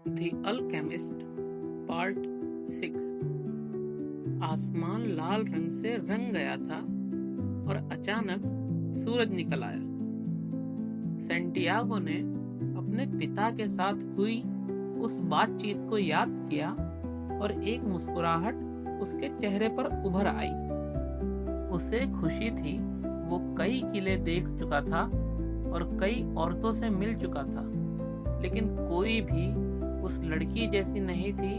The alchemist part 6। आसमान लाल रंग से रंग गया था और अचानक सूरज निकल आया। सैंटियागो ने अपने पिता के साथ हुई उस बातचीत को याद किया और एक मुस्कुराहट उसके चेहरे पर उभर आई। उसे खुशी थी, वो कई किले देख चुका था और कई औरतों से मिल चुका था, लेकिन कोई भी उस लड़की जैसी नहीं थी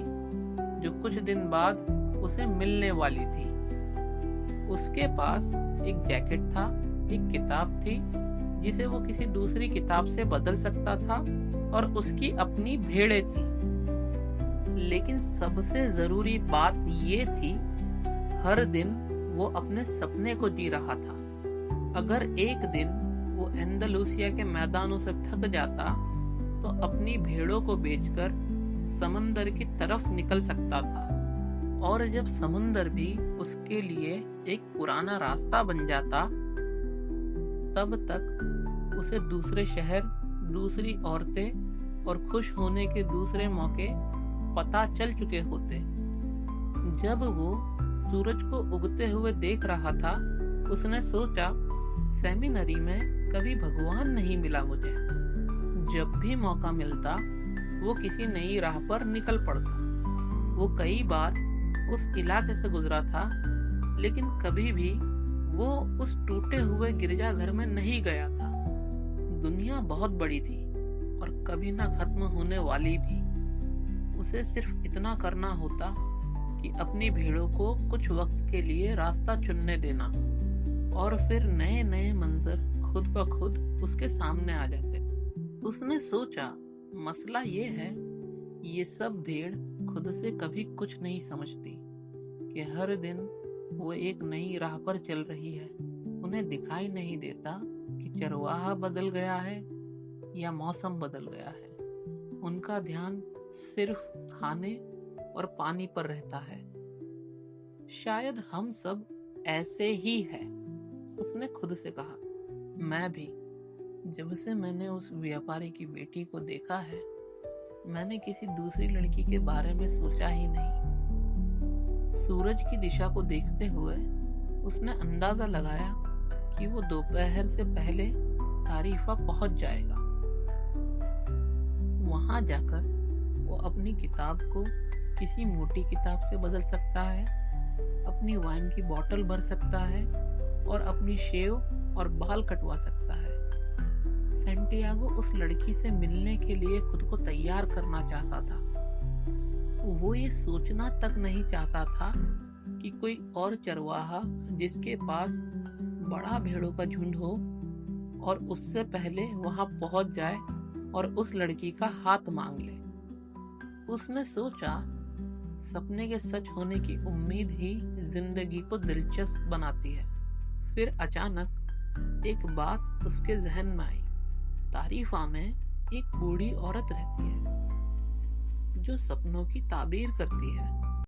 जो कुछ दिन बाद उसे मिलने वाली थी। उसके पास एक जैकेट था, एक किताब थी जिसे वो किसी दूसरी किताब से बदल सकता था और उसकी अपनी भेड़ें थी। लेकिन सबसे जरूरी बात ये थी, हर दिन वो अपने सपने को जी रहा था। अगर एक दिन वो एंदालूसिया के मैदानों से थक जाता तो अपनी भेड़ों को बेचकर समंदर की तरफ निकल सकता था, और जब समुंदर भी उसके लिए एक पुराना रास्ता बन जाता, तब तक उसे दूसरे शहर, दूसरी औरतें और खुश होने के दूसरे मौके पता चल चुके होते। जब वो सूरज को उगते हुए देख रहा था, उसने सोचा, सेमिनरी में कभी भगवान नहीं मिला मुझे। जब भी मौका मिलता वो किसी नई राह पर निकल पड़ता। वो कई बार उस इलाके से गुजरा था, लेकिन कभी भी वो उस टूटे हुए गिरजाघर में नहीं गया था। दुनिया बहुत बड़ी थी और कभी ना खत्म होने वाली भी। उसे सिर्फ इतना करना होता कि अपनी भेड़ों को कुछ वक्त के लिए रास्ता चुनने देना, और फिर नए नए मंजर खुद ब खुद उसके सामने आ जाते। उसने सोचा, मसला ये है, ये सब भेड़ खुद से कभी कुछ नहीं समझती कि हर दिन वो एक नई राह पर चल रही है। उन्हें दिखाई नहीं देता कि चरवाहा बदल गया है या मौसम बदल गया है। उनका ध्यान सिर्फ खाने और पानी पर रहता है। शायद हम सब ऐसे ही हैं, उसने खुद से कहा। मैं भी। जब से मैंने उस व्यापारी की बेटी को देखा है, मैंने किसी दूसरी लड़की के बारे में सोचा ही नहीं। सूरज की दिशा को देखते हुए उसने अंदाजा लगाया कि वो दोपहर से पहले तारीफा पहुंच जाएगा। वहां जाकर वो अपनी किताब को किसी मोटी किताब से बदल सकता है, अपनी वाइन की बोतल भर सकता है और अपनी शेव और बाल कटवा सकता है। सैंटियागो उस लड़की से मिलने के लिए खुद को तैयार करना चाहता था। वो ये सोचना तक नहीं चाहता था कि कोई और चरवाहा जिसके पास बड़ा भेड़ों का झुंड हो और उससे पहले वहां पहुंच जाए और उस लड़की का हाथ मांग ले। उसने सोचा, सपने के सच होने की उम्मीद ही जिंदगी को दिलचस्प बनाती है। फिर अचानक एक बात उसके जहन में आई। तारीफा में एक बूढ़ी औरत रहती है जो सपनों की ताबीर करती है।